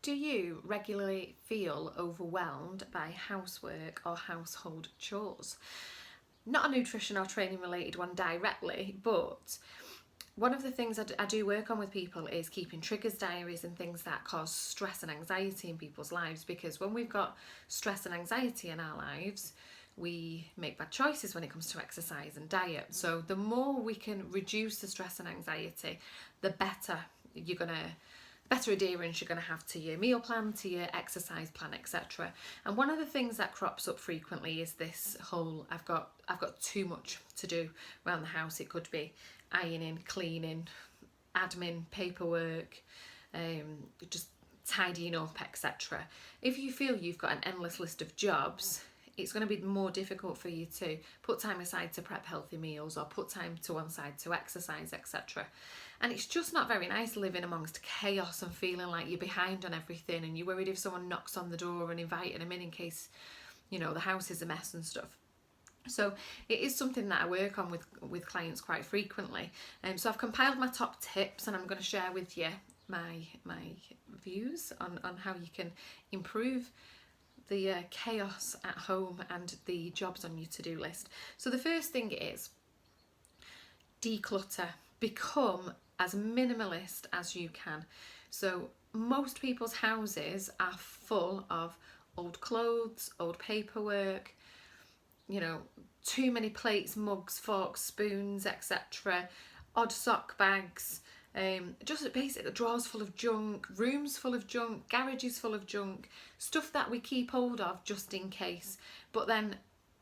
Do you regularly feel overwhelmed by housework or household chores? Not a nutrition or training related one directly, but one of the things I do work on with people is keeping triggers diaries and things that cause stress and anxiety in people's lives, because when we've got stress and anxiety in our lives, we make bad choices when it comes to exercise and diet. So the more we can reduce the stress and anxiety, the better better adherence you're going to have to your meal plan, to your exercise plan, etc. And one of the things that crops up frequently is this whole I've got too much to do around the house. It could be ironing, cleaning, admin, paperwork, just tidying up, etc. If you feel you've got an endless list of jobs, it's going to be more difficult for you to put time aside to prep healthy meals or put time to one side to exercise, etc. And it's just not very nice living amongst chaos and feeling like you're behind on everything, and you're worried if someone knocks on the door and inviting them in case, you know, the house is a mess and stuff. So it is something that I work on with clients quite frequently. So I've compiled my top tips, and I'm going to share with you my views on how you can improve the chaos at home and the jobs on your to-do list. So the first thing is declutter. Become as minimalist as you can. So most people's houses are full of old clothes, old paperwork, you know, too many plates, mugs, forks, spoons, etc. Odd sock bags, just basically drawers full of junk, rooms full of junk, garages full of junk, stuff that we keep hold of just in case. But then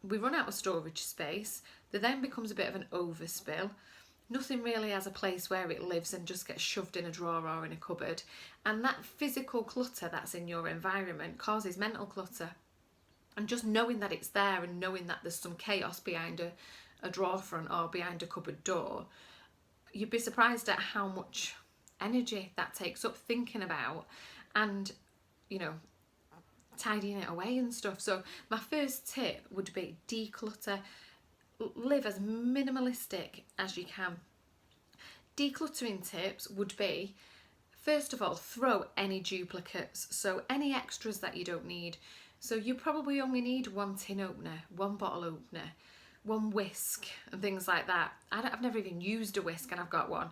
we run out of storage space. There then becomes a bit of an overspill. Nothing really has a place where it lives and just gets shoved in a drawer or in a cupboard. And that physical clutter that's in your environment causes mental clutter. And just knowing that it's there and knowing that there's some chaos behind a drawer front or behind a cupboard door, you'd be surprised at how much energy that takes up thinking about and, you know, tidying it away and stuff. So my first tip would be declutter. Live as minimalistic as you can. Decluttering tips would be, first of all, throw any duplicates, so any extras that you don't need. So you probably only need one tin opener, one bottle opener, one whisk and things like that. I've never even used a whisk and I've got one.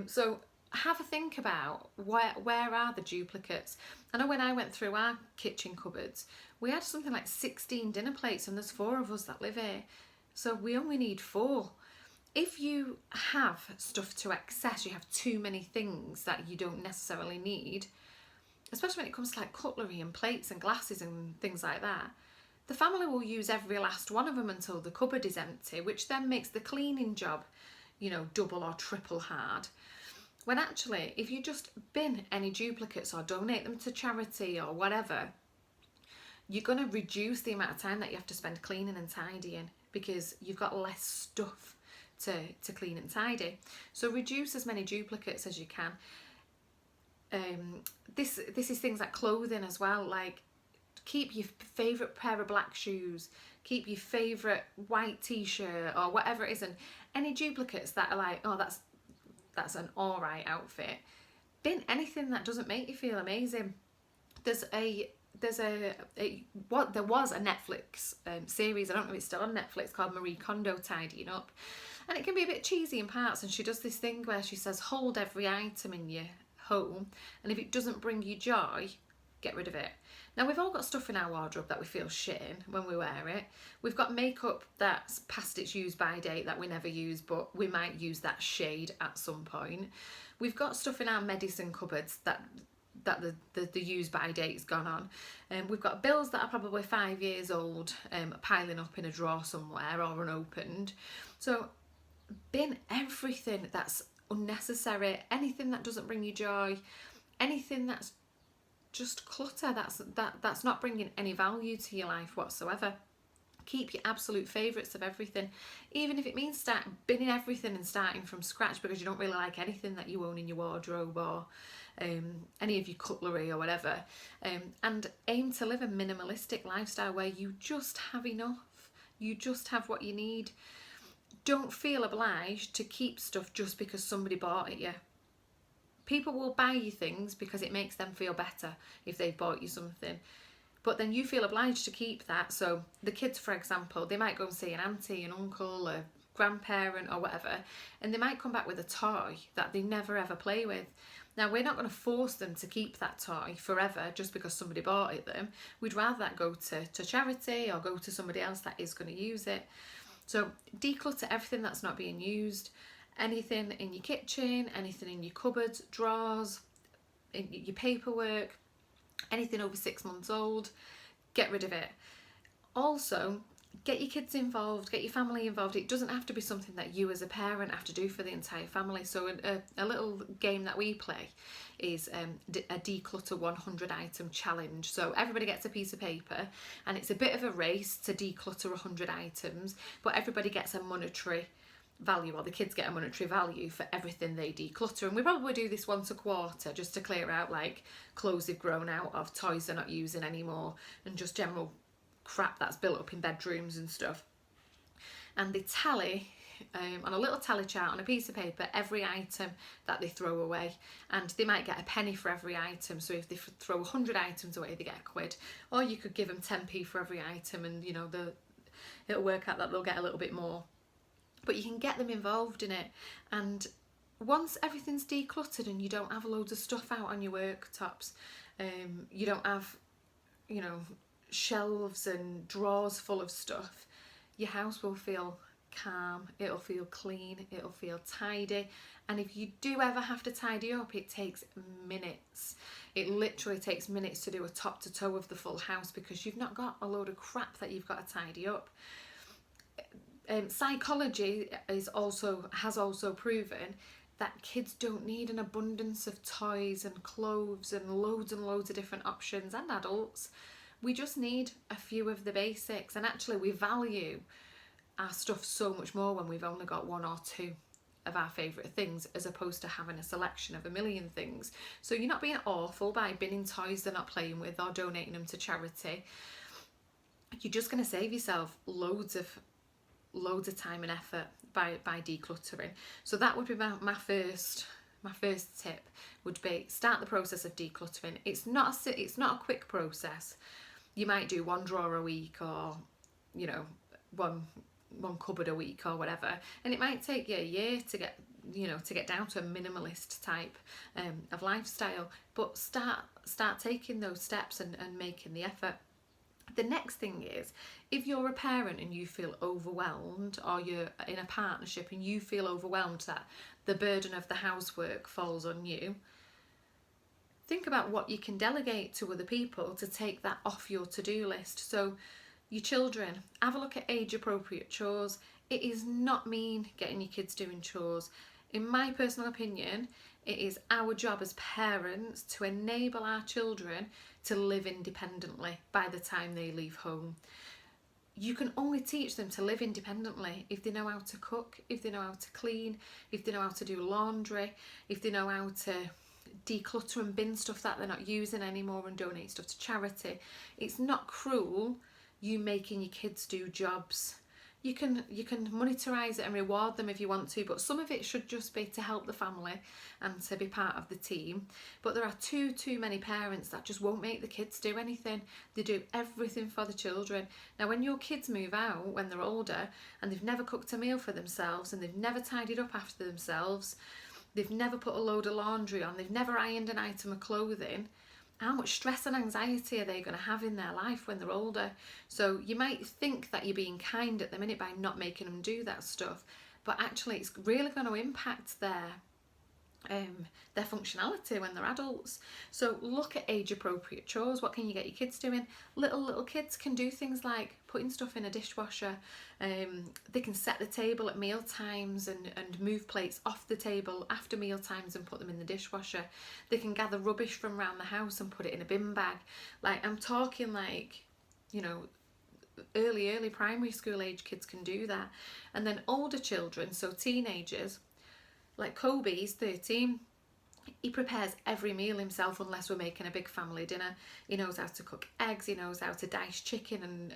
So have a think about where are the duplicates. I know when I went through our kitchen cupboards, we had something like 16 dinner plates, and there's 4 of us that live here. So we only need 4. If you have stuff to excess, you have too many things that you don't necessarily need, especially when it comes to like cutlery and plates and glasses and things like that, the family will use every last one of them until the cupboard is empty, which then makes the cleaning job, you know, double or triple hard. When actually, if you just bin any duplicates or donate them to charity or whatever, you're going to reduce the amount of time that you have to spend cleaning and tidying, because you've got less stuff to clean and tidy. So reduce as many duplicates as you can. This is things like clothing as well. Like, keep your favourite pair of black shoes, keep your favourite white t-shirt or whatever it is, and any duplicates that are like, oh, that's an alright outfit, bin anything that doesn't make you feel amazing. There was a Netflix series, I don't know if it's still on Netflix, called Marie Kondo Tidying Up, and it can be a bit cheesy in parts, and she does this thing where she says, hold every item in your home, and if it doesn't bring you joy, get rid of it. Now, we've all got stuff in our wardrobe that we feel shit in when we wear it. We've got makeup that's past its use by date that we never use, but we might use that shade at some point. We've got stuff in our medicine cupboards that the use by date's gone on. We've got bills that are probably 5 years old, piling up in a drawer somewhere or unopened. So bin everything that's unnecessary, anything that doesn't bring you joy, anything that's just clutter, that's not bringing any value to your life whatsoever. Keep your absolute favourites of everything, even if it means start binning everything and starting from scratch because you don't really like anything that you own in your wardrobe or any of your cutlery or whatever. And aim to live a minimalistic lifestyle where you just have enough, you just have what you need. Don't feel obliged to keep stuff just because somebody bought it you. people will buy you things because it makes them feel better if they've bought you something. But then you feel obliged to keep that. So the kids, for example, they might go and see an auntie, an uncle, a grandparent or whatever, and they might come back with a toy that they never ever play with. Now, we're not going to force them to keep that toy forever just because somebody bought it them. We'd rather that go to charity or go to somebody else that is going to use it. So declutter everything that's not being used. Anything in your kitchen, anything in your cupboards, drawers, in your paperwork, anything over 6 months old, get rid of it. Also, get your kids involved, get your family involved. It doesn't have to be something that you as a parent have to do for the entire family. So a little game that we play is a declutter 100 item challenge. So everybody gets a piece of paper and it's a bit of a race to declutter 100 items, but everybody gets a monetary value, or the kids get a monetary value for everything they declutter. And we probably do this once a quarter just to clear out like clothes they've grown out of, toys they're not using anymore, and just general crap that's built up in bedrooms and stuff. And they tally on a little tally chart on a piece of paper every item that they throw away, and they might get a penny for every item. So if they throw 100 items away, they get a quid, or you could give them 10p for every item, and you know, it'll work out that they'll get a little bit more. But you can get them involved in it. And once everything's decluttered and you don't have loads of stuff out on your worktops, you don't have, you know, shelves and drawers full of stuff, your house will feel calm, it'll feel clean, it'll feel tidy. And if you do ever have to tidy up, it takes minutes. It literally takes minutes to do a top to toe of the full house because you've not got a load of crap that you've got to tidy up. Psychology has also proven that kids don't need an abundance of toys and clothes and loads of different options, and adults. We just need a few of the basics, and actually we value our stuff so much more when we've only got one or two of our favourite things as opposed to having a selection of a million things. So you're not being awful by binning toys they're not playing with or donating them to charity. You're just going to save yourself loads of time and effort by decluttering. So that would be my first tip, would be start the process of decluttering. It's not a quick process. You might do one drawer a week, or you know, one cupboard a week or whatever, and it might take you a year to get down to a minimalist type of lifestyle. But start taking those steps and making the effort. The next thing is, if you're a parent and you feel overwhelmed, or you're in a partnership and you feel overwhelmed that the burden of the housework falls on you, think about what you can delegate to other people to take that off your to-do list. So your children, have a look at age appropriate chores. It is not mean getting your kids doing chores. In my personal opinion, it is our job as parents to enable our children to live independently by the time they leave home. You can only teach them to live independently if they know how to cook, if they know how to clean, if they know how to do laundry, if they know how to declutter and bin stuff that they're not using anymore and donate stuff to charity. It's not cruel, you making your kids do jobs. You can monetize it and reward them if you want to, but some of it should just be to help the family and to be part of the team. But there are too many parents that just won't make the kids do anything. They do everything for the children. Now, when your kids move out when they're older and they've never cooked a meal for themselves and they've never tidied up after themselves, they've never put a load of laundry on, they've never ironed an item of clothing, how much stress and anxiety are they going to have in their life when they're older? So you might think that you're being kind at the minute by not making them do that stuff, but actually it's really going to impact their functionality when they're adults. So look at age appropriate chores. What can you get your kids doing? Little kids can do things like putting stuff in a dishwasher. They can set the table at meal times and move plates off the table after meal times and put them in the dishwasher. They can gather rubbish from around the house and put it in a bin bag. Like, I'm talking like, you know, early primary school age kids can do that. And then older children, so teenagers, like Kobe, he's 13. He prepares every meal himself unless we're making a big family dinner. He knows how to cook eggs, he knows how to dice chicken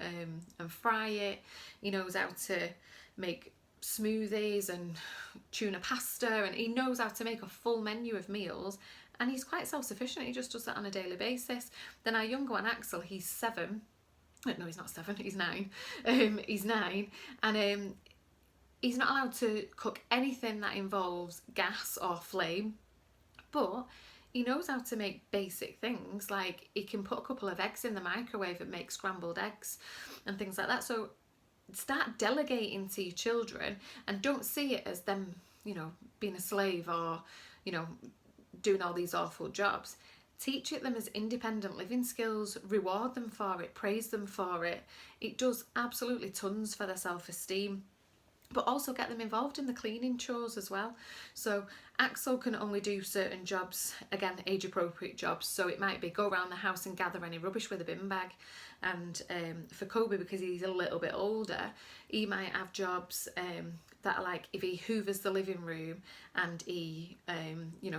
and fry it. He knows how to make smoothies and tuna pasta, and he knows how to make a full menu of meals, and he's quite self-sufficient. He just does that on a daily basis. Then our younger one, Axel, he's 7. No, he's not 7, he's 9. He's 9, and he's not allowed to cook anything that involves gas or flame, but he knows how to make basic things, like he can put a couple of eggs in the microwave and make scrambled eggs and things like that. So start delegating to your children, and don't see it as them, being a slave or, doing all these awful jobs. Teach it them as independent living skills, reward them for it, praise them for it. It does absolutely tons for their self-esteem. But also get them involved in the cleaning chores as well. So Axel can only do certain jobs, again, age appropriate jobs. So it might be go around the house and gather any rubbish with a bin bag. And for Kobe, because he's a little bit older, he might have jobs that are like, if he hoovers the living room and he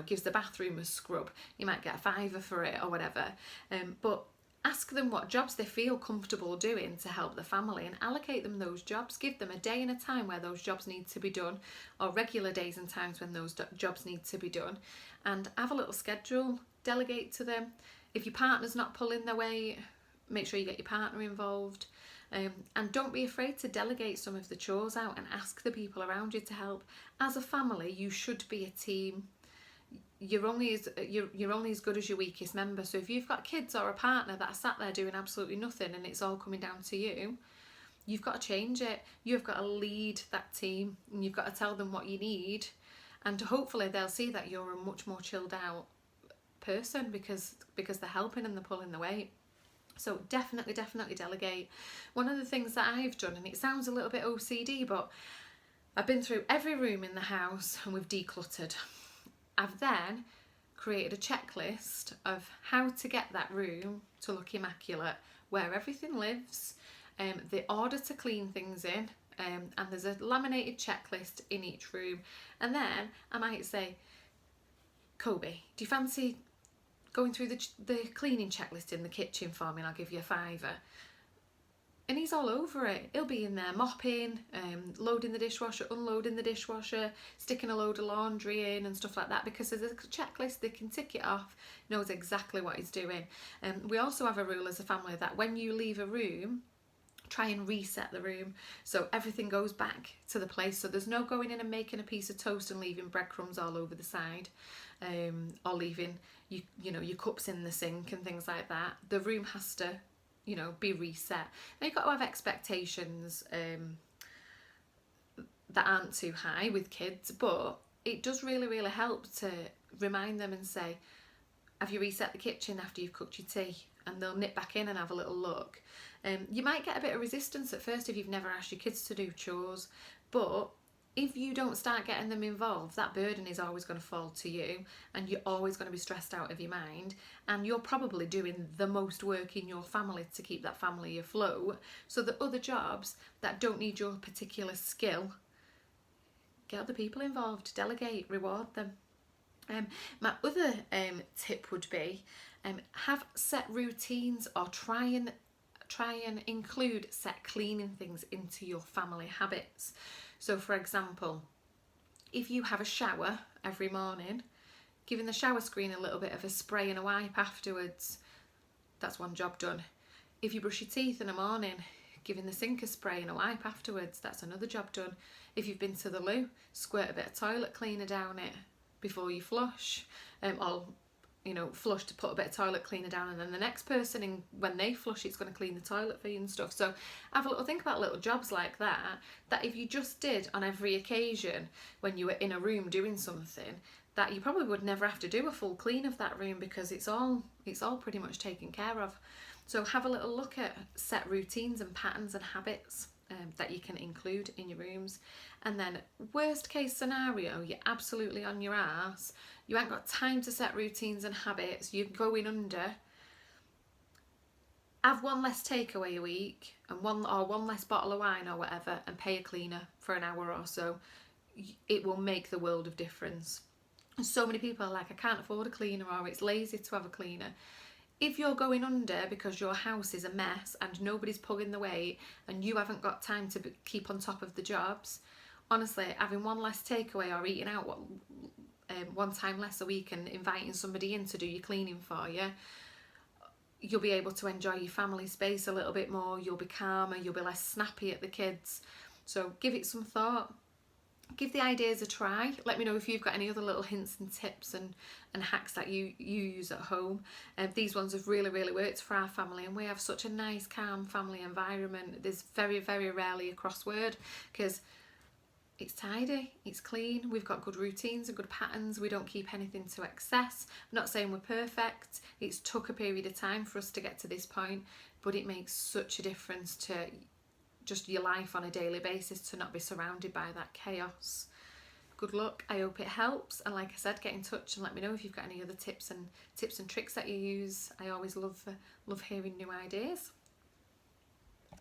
gives the bathroom a scrub, he might get a £5 for it or whatever. But ask them what jobs they feel comfortable doing to help the family, and allocate them those jobs. Give them a day and a time where those jobs need to be done, or regular days and times when those jobs need to be done, and have a little schedule. Delegate to them. If your partner's not pulling their weight, make sure you get your partner involved. And don't be afraid to delegate some of the chores out and ask the people around you to help. As a family, you should be a team. You're only as good as your weakest member. So if you've got kids or a partner that are sat there doing absolutely nothing and it's all coming down to you, you've got to change it. You've got to lead that team, and you've got to tell them what you need, and hopefully they'll see that you're a much more chilled out person because they're helping and they're pulling the weight. So definitely delegate. One of the things that I've done, and it sounds a little bit OCD, but I've been through every room in the house and we've decluttered. I've then created a checklist of how to get that room to look immaculate, where everything lives, the order to clean things in, and there's a laminated checklist in each room. And then I might say, Kobe, do you fancy going through the cleaning checklist in the kitchen for me, and I'll give you a £5? And he's all over it. He'll be in there mopping, loading the dishwasher, unloading the dishwasher, sticking a load of laundry in and stuff like that, because there's a checklist, they can tick it off, knows exactly what he's doing. We also have a rule as a family that when you leave a room, try and reset the room so everything goes back to the place. So there's no going in and making a piece of toast and leaving breadcrumbs all over the side, or leaving your cups in the sink and things like that. The room has to be reset. Now you've got to have expectations that aren't too high with kids, but it does really help to remind them and say, have you reset the kitchen after you've cooked your tea? And they'll nip back in and have a little look. You might get a bit of resistance at first if you've never asked your kids to do chores, but if you don't start getting them involved, that burden is always going to fall to you, and you're always going to be stressed out of your mind, and you're probably doing the most work in your family to keep that family afloat. So the other jobs that don't need your particular skill, get other people involved, delegate, reward them. My other tip would be have set routines, or try and include set cleaning things into your family habits. So for example, if you have a shower every morning, giving the shower screen a little bit of a spray and a wipe afterwards, that's one job done. If you brush your teeth in the morning, giving the sink a spray and a wipe afterwards, that's another job done. If you've been to the loo, squirt a bit of toilet cleaner down it before you flush, or flush to put a bit of toilet cleaner down, and then the next person, when they flush, it's going to clean the toilet for you and stuff. So have a little think about little jobs like that if you just did on every occasion when you were in a room doing something, that you probably would never have to do a full clean of that room, because it's all pretty much taken care of. So have a little look at set routines and patterns and habits that you can include in your rooms. And then worst case scenario, you're absolutely on your arse, you ain't got time to set routines and habits, you're going under, have one less takeaway a week and one less bottle of wine or whatever, and pay a cleaner for an hour or so. It will make the world of difference. So many people are like, I can't afford a cleaner, or it's lazy to have a cleaner. If you're going under because your house is a mess and nobody's pulling the weight and you haven't got time to keep on top of the jobs, honestly, having one less takeaway or eating out one time less a week and inviting somebody in to do your cleaning for you, you'll be able to enjoy your family space a little bit more, you'll be calmer, you'll be less snappy at the kids. So give it some thought. Give the ideas a try. Let me know if you've got any other little hints and tips and hacks that you use at home. These ones have really worked for our family, and we have such a nice calm family environment. There's very rarely a crossword because it's tidy, it's clean, we've got good routines and good patterns, we don't keep anything to excess. I'm not saying we're perfect, it's took a period of time for us to get to this point, but it makes such a difference to just your life on a daily basis to not be surrounded by that chaos. Good luck, I hope it helps, and like I said, get in touch and let me know if you've got any other tips and tricks that you use. I always love hearing new ideas.